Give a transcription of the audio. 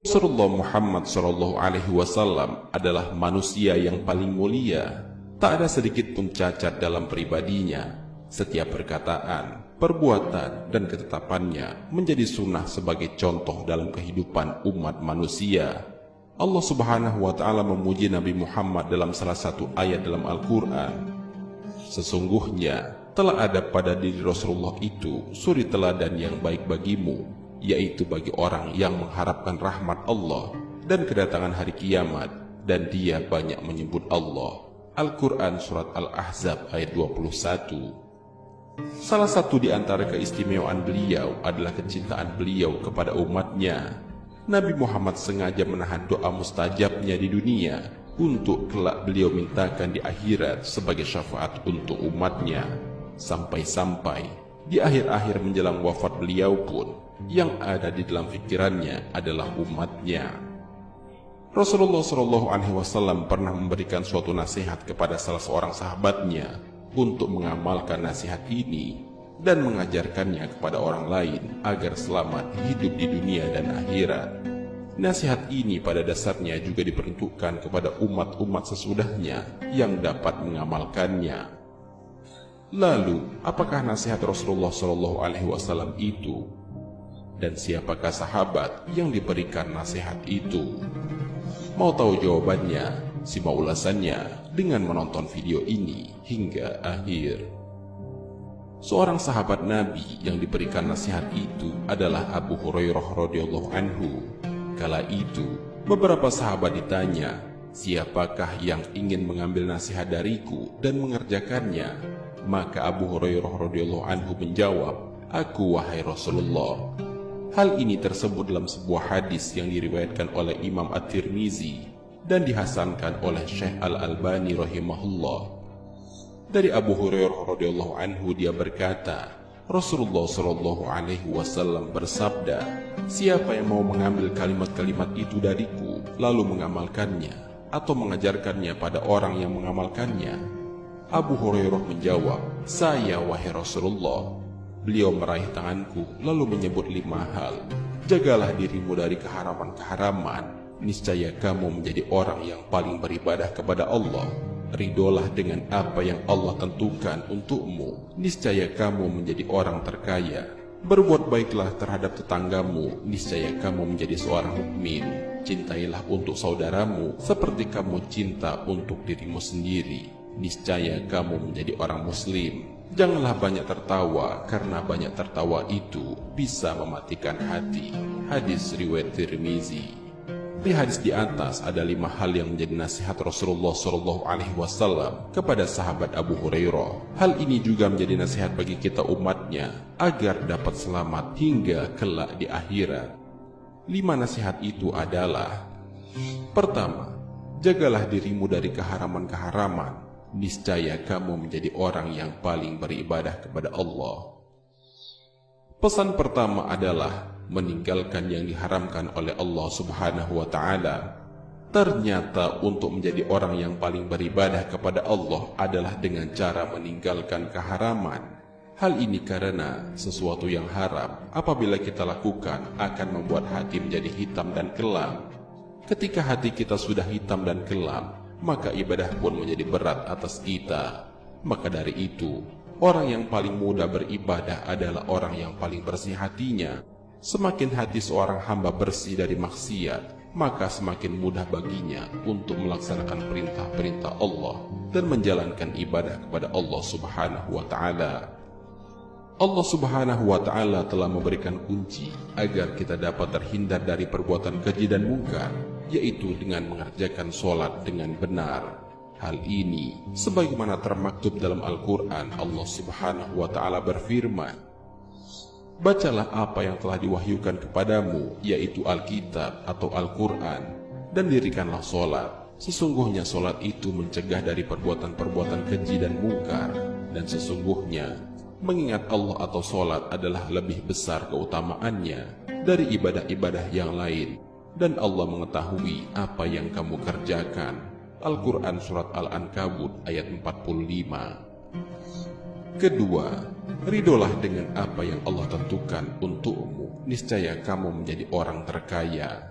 Rasulullah Muhammad SAW adalah manusia yang paling mulia. Tak ada sedikit pun cacat dalam pribadinya. Setiap perkataan, perbuatan, dan ketetapannya menjadi sunnah sebagai contoh dalam kehidupan umat manusia. Allah Subhanahu wa Ta'ala memuji Nabi Muhammad dalam salah satu ayat dalam Al-Quran. Sesungguhnya telah ada pada diri Rasulullah itu suri teladan yang baik bagimu, yaitu bagi orang yang mengharapkan rahmat Allah dan kedatangan hari kiamat, dan dia banyak menyebut Allah. Al-Quran Surat Al-Ahzab ayat 21. Salah satu di antara keistimewaan beliau adalah kecintaan beliau kepada umatnya. Nabi Muhammad sengaja menahan doa mustajabnya di dunia untuk kelak beliau mintakan di akhirat sebagai syafaat untuk umatnya. Sampai-sampai di akhir-akhir menjelang wafat beliau pun, yang ada di dalam pikirannya adalah umatnya. Rasulullah SAW pernah memberikan suatu nasihat kepada salah seorang sahabatnya untuk mengamalkan nasihat ini dan mengajarkannya kepada orang lain agar selamat hidup di dunia dan akhirat. Nasihat ini pada dasarnya juga diperuntukkan kepada umat-umat sesudahnya yang dapat mengamalkannya. Lalu, apakah nasihat Rasulullah SAW itu? Dan siapakah sahabat yang diberikan nasihat itu? Mau tahu jawabannya? Simak ulasannya dengan menonton video ini hingga akhir. Seorang sahabat Nabi yang diberikan nasihat itu adalah Abu Hurairah radhiyallahu anhu. Kala itu, beberapa sahabat ditanya, "Siapakah yang ingin mengambil nasihat dariku dan mengerjakannya?" Maka Abu Hurairah radhiyallahu anhu menjawab, "Aku, wahai Rasulullah." Hal ini tersebut dalam sebuah hadis yang diriwayatkan oleh Imam At-Tirmizi dan dihasankan oleh Syekh Al-Albani rahimahullah. Dari Abu Hurairah radhiyallahu anhu dia berkata, Rasulullah SAW bersabda, "Siapa yang mau mengambil kalimat-kalimat itu dariku lalu mengamalkannya atau mengajarkannya pada orang yang mengamalkannya?" Abu Hurairah menjawab, "Saya, wahai Rasulullah." Beliau meraih tanganku lalu menyebut 5 hal. "Jagalah dirimu dari keharaman-keharaman. Niscaya kamu menjadi orang yang paling beribadah kepada Allah. Ridolah dengan apa yang Allah tentukan untukmu. Niscaya kamu menjadi orang terkaya. Berbuat baiklah terhadap tetanggamu. Niscaya kamu menjadi seorang mukmin. Cintailah untuk saudaramu seperti kamu cinta untuk dirimu sendiri. Niscaya kamu menjadi orang muslim. Janganlah banyak tertawa, karena banyak tertawa itu bisa mematikan hati." Hadis riwayat Tirmizi. Di hadis di atas ada 5 hal yang menjadi nasihat Rasulullah SAW kepada sahabat Abu Hurairah. Hal ini juga menjadi nasihat bagi kita umatnya agar dapat selamat hingga kelak di akhirat. 5 nasihat itu adalah: pertama, jagalah dirimu dari keharaman-keharaman. Niscaya kamu menjadi orang yang paling beribadah kepada Allah. Pesan pertama adalah meninggalkan yang diharamkan oleh Allah Subhanahu wa Ta'ala. Ternyata untuk menjadi orang yang paling beribadah kepada Allah adalah dengan cara meninggalkan keharaman. Hal ini karena sesuatu yang haram apabila kita lakukan akan membuat hati menjadi hitam dan kelam. Ketika hati kita sudah hitam dan kelam, maka ibadah pun menjadi berat atas kita. Maka dari itu, orang yang paling mudah beribadah adalah orang yang paling bersih hatinya. Semakin hati seorang hamba bersih dari maksiat, maka semakin mudah baginya untuk melaksanakan perintah-perintah Allah dan menjalankan ibadah kepada Allah Subhanahu wa Ta'ala. Allah Subhanahu wa Ta'ala telah memberikan kunci agar kita dapat terhindar dari perbuatan keji dan mungkar, yaitu dengan mengerjakan sholat dengan benar. Hal ini sebagaimana termaktub dalam Al-Quran. Allah Subhanahu wa Ta'ala berfirman, "Bacalah apa yang telah diwahyukan kepadamu, yaitu Alkitab atau Al-Quran, dan dirikanlah sholat. Sesungguhnya sholat itu mencegah dari perbuatan-perbuatan keji dan mungkar, dan sesungguhnya mengingat Allah atau sholat adalah lebih besar keutamaannya dari ibadah-ibadah yang lain, dan Allah mengetahui apa yang kamu kerjakan." Al-Quran Surat Al-Ankabut ayat 45. Kedua, ridolah dengan apa yang Allah tentukan untukmu. Niscaya kamu menjadi orang terkaya.